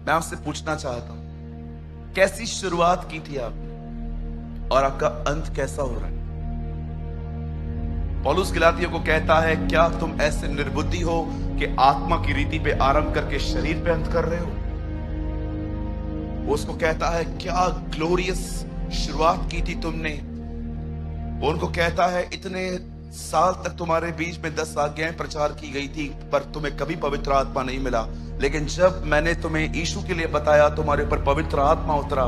मैं आपसे पूछना चाहता हूं, कैसी शुरुआत की थी आपने और आपका अंत कैसा हो रहा है? पौलुस गलातियों को कहता है, क्या तुम ऐसे निर्बुद्धि हो कि आत्मा की रीति पे आरंभ करके शरीर पे अंत कर रहे हो? वो उसको कहता है, क्या ग्लोरियस शुरुआत की थी तुमने। वो उनको कहता है, इतने साल तक तुम्हारे बीच में 10 आज्ञाएं प्रचार की गई थी, पर तुम्हें कभी पवित्र आत्मा नहीं मिला। लेकिन जब मैंने तुम्हें यीशु के लिए बताया, तुम्हारे ऊपर पवित्र आत्मा उतरा,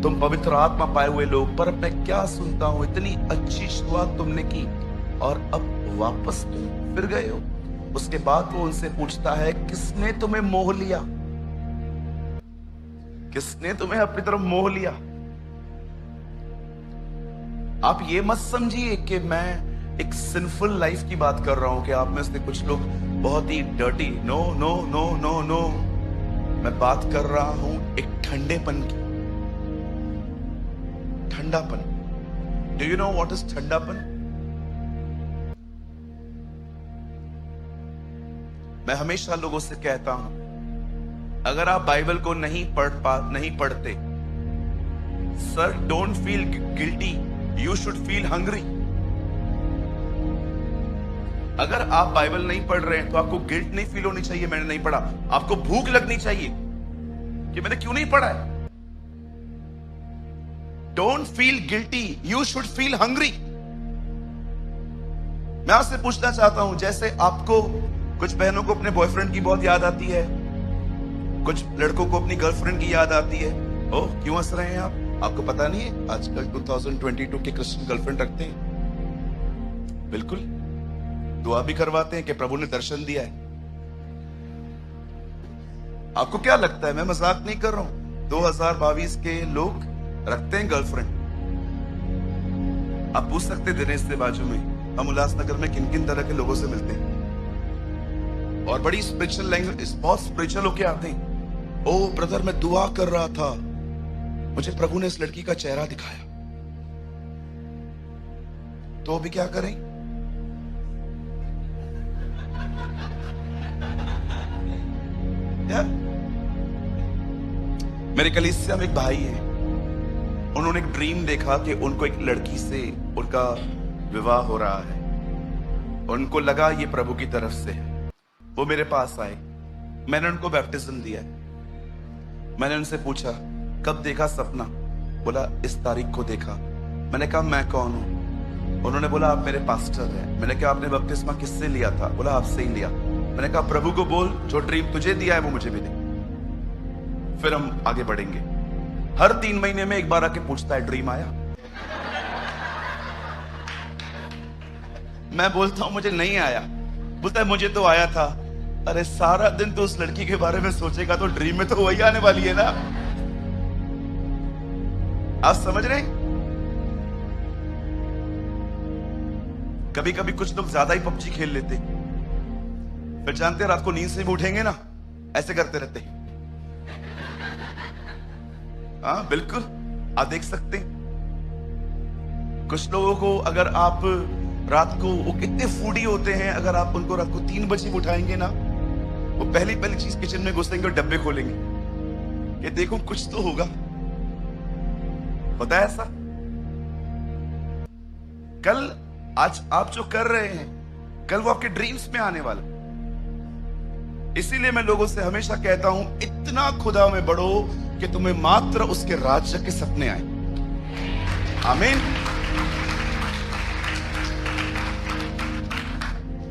तुम पवित्र आत्मा पाए हुए लोग। पर मैं क्या सुनता हूं, इतनी अच्छी शुरुआत तुमने की और अब वापस तुम फिर गए हो। उसके बाद वो उनसे पूछता है, किसने तुम्हें मोह लिया? किसने तुम्हें अपनी तरफ मोह लिया? आप ये मत समझिए कि मैं एक सिंफुल लाइफ की बात कर रहा हूं, कि आप में से कुछ लोग बहुत ही dirty. No no no no no, मैं बात कर रहा हूं एक ठंडेपन की। ठंडापन। Do you know what is ठंडापन? मैं हमेशा लोगों से कहता हूं, अगर आप बाइबल को नहीं पढ़ते, sir, don't feel guilty, you should feel hungry. अगर आप बाइबल नहीं पढ़ रहे हैं तो आपको गिल्ट नहीं फील होनी चाहिए मैंने नहीं पढ़ा। आपको भूख लगनी चाहिए कि मैंने क्यों नहीं पढ़ा है। Don't feel guilty, you should feel hungry. मैं आपसे पूछना चाहता हूं, जैसे आपको कुछ बहनों को अपने बॉयफ्रेंड की बहुत याद आती है, कुछ लड़कों को अपनी गर्लफ्रेंड की याद आती है। ओह, क्यों हंस रहे हैं आप? आपको पता नहीं है आजकल 2022 के क्रिश्चियन गर्लफ्रेंड रखते हैं? बिल्कुल, दुआ भी करवाते हैं कि प्रभु ने दर्शन दिया है। आपको क्या लगता है, मैं मजाक नहीं कर रहा हूं, 2022 के लोग रखते हैं गर्लफ्रेंड। आप पूछ सकते दिनेश से बाजू में, हम उल्लासनगर में किन किन तरह के लोगों से मिलते हैं और बड़ी स्पिरिचुअल लैंग्वेज, बहुत स्पिरिचुअल होके आते हैं। ओ ब्रदर, मैं दुआ कर रहा था, मुझे प्रभु ने इस लड़की का चेहरा दिखाया। तो अभी क्या करें? मेरे कलीसिया में एक भाई है, उन्होंने एक ड्रीम देखा कि उनको एक लड़की से उनका विवाह हो रहा है। उनको लगा ये प्रभु की तरफ से है। वो मेरे पास आए, मैंने उनको बैप्टिज्म दिया है। मैंने उनसे पूछा, कब देखा सपना? बोला, इस तारीख को देखा। मैंने कहा, मैं कौन हूं? उन्होंने बोला, आप मेरे पास्टर हैं। मैंने कहा, आपने बपतिस्मा किससे लिया था? बोला, आपसे ही लिया। मैंने कहा, प्रभु को बोल, जो ड्रीम तुझे दिया है वो मुझे भी दे, फिर हम आगे बढ़ेंगे। हर 3 महीने में एक बार आके पूछता है, ड्रीम आया? मैं बोलता हूं, मुझे नहीं आया। बोलता है, मुझे तो आया था। अरे सारा दिन तो उस लड़की के बारे में सोचेगा तो ड्रीम में तो वही आने वाली है ना। आप समझ रहे हैं? कभी कभी कुछ लोग ज्यादा ही पबजी खेल लेते, फिर जानते हैं रात को नींद से भी उठेंगे ना, ऐसे करते रहते हैं। हाँ बिल्कुल, आप देख सकते हैं कुछ लोगों को, अगर आप रात को, वो कितने फूडी होते हैं, अगर आप उनको रात को 3 बजे उठाएंगे ना, वो पहली चीज किचन में घुसेंगे और डब्बे खोलेंगे कि देखो कुछ तो होगा। पता है ऐसा? कल, आज आप जो कर रहे हैं, कल वो आपके ड्रीम्स में आने वाला। इसीलिए मैं लोगों से हमेशा कहता हूं, इतना खुदा में बढ़ो कि तुम्हें मात्र उसके राज्य के सपने आए। आमीन।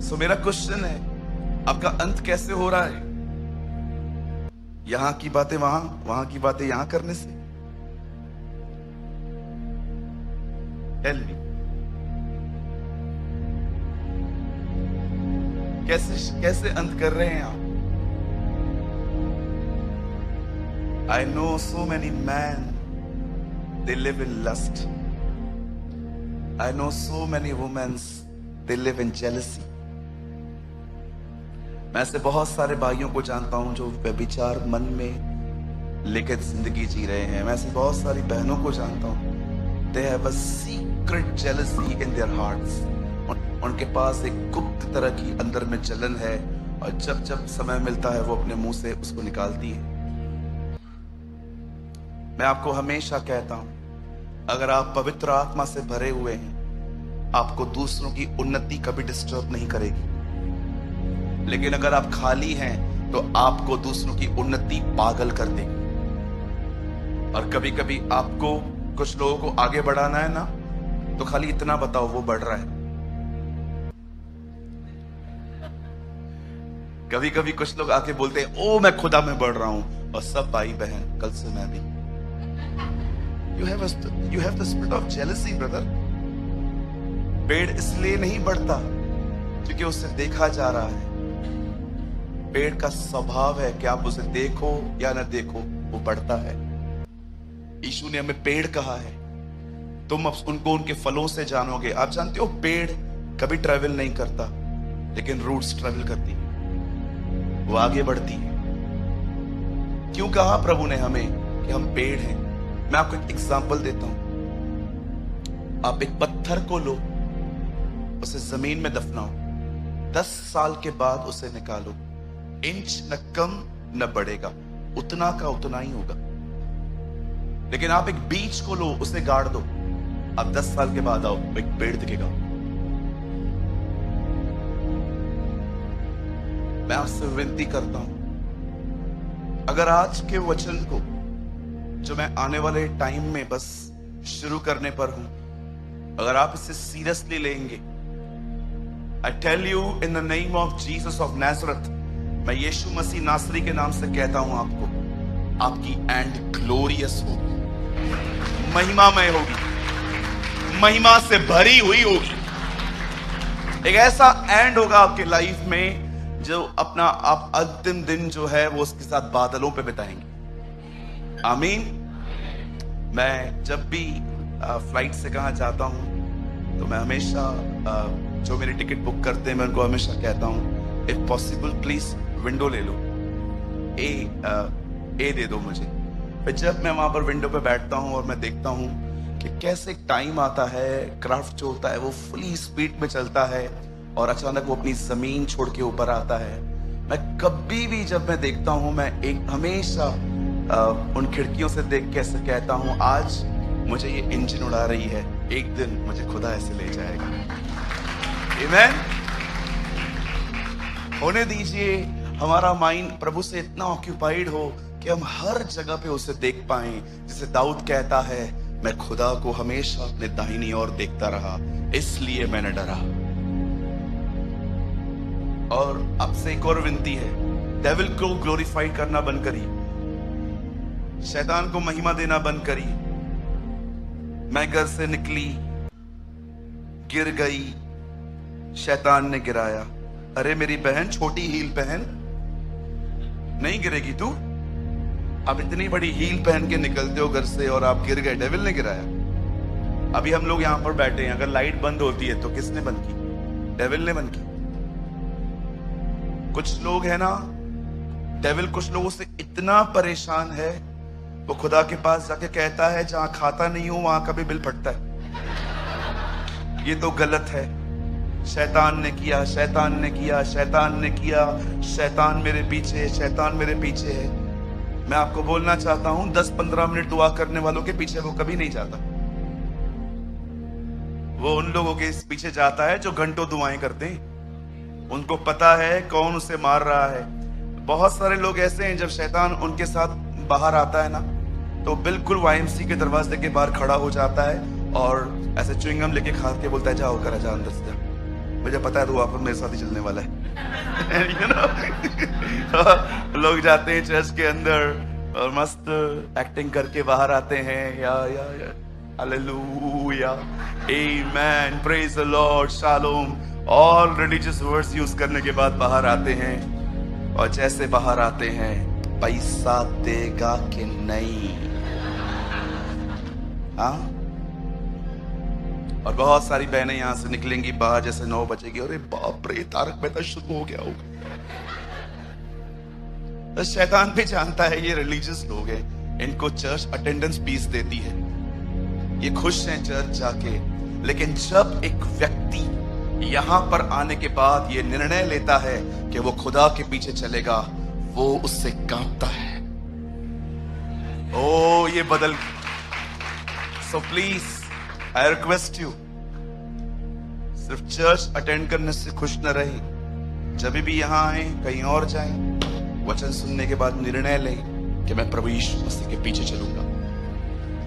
सो मेरा क्वेश्चन है, आपका अंत कैसे हो रहा है? यहां की बातें वहां, वहां की बातें यहां करने से? टेल मी, कैसे अंत कर रहे हैं आप? I know so many men, they live in lust. I know so many women, they live in jealousy. मैं ऐसे बहुत सारे भाइयों को जानता हूं जो व्यभिचार मन में लेकर जिंदगी जी रहे हैं। मैं ऐसे बहुत सारी बहनों को जानता हूं, they have a secret jealousy in their hearts. उनके पास एक गुप्त तरह की अंदर में जलन है, और जब जब समय मिलता है वो अपने मुंह से उसको निकालती है। मैं आपको हमेशा कहता हूं, अगर आप पवित्र आत्मा से भरे हुए हैं, आपको दूसरों की उन्नति कभी डिस्टर्ब नहीं करेगी। लेकिन अगर आप खाली हैं तो आपको दूसरों की उन्नति पागल कर देगी। और कभी कभी आपको कुछ लोगों को आगे बढ़ाना है ना, तो खाली इतना बताओ वो बढ़ रहा है। कभी कभी कुछ लोग आके बोलते हैं ओ मैं खुदा में बढ़ रहा हूं, और सब भाई बहन कल से मैं भी। You have the spirit of jealousy brother. पेड़ इसलिए नहीं बढ़ता क्योंकि उसे देखा जा रहा है। पेड़ का स्वभाव है कि आप उसे देखो या न देखो, वो बढ़ता है। यीशु ने हमें पेड़ कहा है, तुम अब उनको उनके फलों से जानोगे। आप जानते हो पेड़ कभी ट्रेवल नहीं करता, लेकिन रूट्स ट्रेवल करती है, वो आगे बढ़ती है। क्यों कहा प्रभु ने हमें कि हम पेड़ हैं? मैं आपको एक एग्जांपल देता हूं। आप एक पत्थर को लो, उसे जमीन में दफनाओ, 10 साल के बाद उसे निकालो, इंच न कम न बढ़ेगा, उतना का उतना ही होगा। लेकिन आप एक बीज को लो, उसे गाड़ दो, अब 10 साल के बाद आओ, एक पेड़ दिखेगा। मैं आपसे विनती करता हूं, अगर आज के वचन को जो मैं आने वाले टाइम में बस शुरू करने पर हूं, अगर आप इसे सीरियसली लेंगे, I tell you in the name of Jesus of Nazareth, मैं यीशु मसीह नासरी के नाम से कहता हूं आपको, आपकी एंड ग्लोरियस होगी, महिमामय होगी, महिमा से भरी हुई होगी। एक ऐसा एंड होगा आपके लाइफ में जो अपना आप अंतिम दिन जो है वो उसके साथ बादलों पे बिताएंगे। आमीन। मैं जब भी फ्लाइट से कहाँ जाता हूँ तो मैं हमेशा जो मेरी टिकट बुक करते हैं मैं उनको हमेशा कहता हूँ, इफ पॉसिबल प्लीज विंडो ले लो, ए दे दो मुझे। फिर जब मैं वहां पर विंडो पे बैठता हूँ और मैं देखता हूँ कि कैसे टाइम आता है, क्राफ्ट जो होता है वो फुली स्पीड में चलता है और अचानक वो अपनी जमीन छोड़ के ऊपर आता है। मैं कभी भी जब मैं देखता हूं, मैं एक हमेशा उन खिड़कियों से देख के ऐसे कहता हूं, आज मुझे ये इंजन उड़ा रही है, एक दिन मुझे खुदा ऐसे ले जाएगा। आमीन। होने दीजिए हमारा माइंड प्रभु से इतना ऑक्यूपाइड हो कि हम हर जगह पे उसे देख पाएं। जैसे दाऊद कहता है, मैं खुदा को हमेशा अपने दाहिनी ओर देखता रहा, इसलिए मैंने डरा। और अब से एक और विनती है, डेविल को ग्लोरीफाइड करना बंद करिए, शैतान को महिमा देना बंद करिए। मैं घर से निकली, गिर गई, शैतान ने गिराया। अरे मेरी बहन, छोटी हील पहन, नहीं गिरेगी तू। अब इतनी बड़ी हील पहन के निकलते हो घर से और आप गिर गए, डेविल ने गिराया। अभी हम लोग यहां पर बैठे हैं, अगर लाइट बंद होती है तो किसने बंद की? डेविल ने बंद की। कुछ लोग है ना, डेविल कुछ लोगों से इतना परेशान है, वो खुदा के पास जाके कहता है जहां खाता नहीं हूं वहां का भी बिल फटता है। ये तो गलत है। शैतान ने किया, शैतान ने किया, शैतान ने किया, शैतान मेरे पीछे, शैतान मेरे पीछे है। मैं आपको बोलना चाहता हूं, 10-15 मिनट दुआ करने वालों के पीछे वो कभी नहीं जाता। वो उन लोगों के पीछे जाता है जो घंटों दुआएं करते हैं। उनको पता है कौन उसे मार रहा है। बहुत सारे लोग ऐसे हैं, जब शैतान उनके साथ बाहर आता है ना, तो बिल्कुल YMC के दरवाजे के बाहर खड़ा हो जाता है और ऐसे च्युइंगम लेके खा के बोलता है, जाओ करा जा अंदर से जा, मुझे पता है तू वापस मेरे साथ ही चलने वाला है। you know? लोग जाते हैं चर्च के अंदर और मस्त एक्टिंग करके बाहर आते हैं, या hallelujah, amen, praise the Lord, shalom, all religious words use करने के बाद बाहर आते हैं। और जैसे बाहर आते हैं, पैसा देगा कि नहीं? हाँ। और बहुत सारी बहनें यहां से निकलेंगी बाहर जैसे 9 बजेगी, अरे बाप रे तारक मेहता शुरू हो गया होगा। तो शैतान भी जानता है ये रिलीजियस लोग हैं, इनको चर्च अटेंडेंस फीस देती है, ये खुश हैं चर्च जाके। लेकिन जब एक व्यक्ति यहां पर आने के बाद ये निर्णय लेता है कि वो खुदा के पीछे चलेगा, वो उससे कांपता है। ओ ये बदल। So please I request you, सिर्फ चर्च अटेंड करने से खुश न रहे, जब भी यहां आए कहीं और जाएं, वचन सुनने के बाद निर्णय लें कि मैं प्रभु यीशु मसीह के पीछे चलूंगा।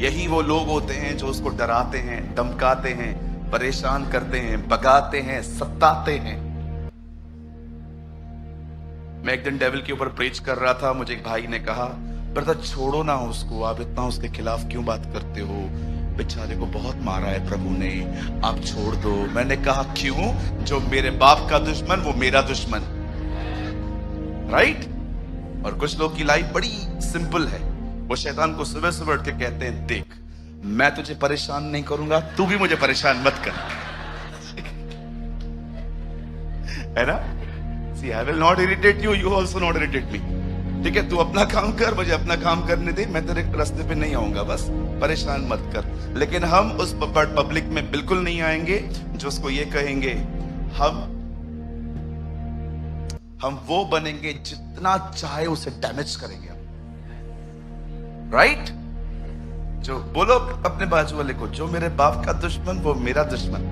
यही वो लोग होते हैं जो उसको डराते हैं, धमकाते हैं, परेशान करते हैं, भगाते हैं, सताते हैं। मैं एक दिन डेविल के ऊपर प्रीच कर रहा था, मुझे एक भाई ने कहा, ब्रदर छोड़ो ना उसको, आप इतना उसके खिलाफ क्यों बात करते हो, बेचारे को बहुत मारा है प्रभु ने, आप छोड़ दो। मैंने कहा क्यों? जो मेरे बाप का दुश्मन वो मेरा दुश्मन, राइट? और कुछ लोग की लाइफ बड़ी सिंपल है, वो शैतान को सुबह सुबह उठ के कहते हैं, देख मैं तुझे परेशान नहीं करूंगा, तू भी मुझे परेशान मत कर। है ना? See, I will not irritate you, you also not irritate me. ठीक है, तू अपना काम कर, मुझे अपना काम करने दे, मैं तेरे रास्ते पे नहीं आऊंगा, बस परेशान मत कर। लेकिन हम उस पब्लिक में बिल्कुल नहीं आएंगे जो उसको ये कहेंगे, हम वो बनेंगे जितना चाहे उसे डैमेज करेंगे, राइट? जो बोलो अपने बाजू वाले को, जो मेरे बाप का दुश्मन वो मेरा दुश्मन।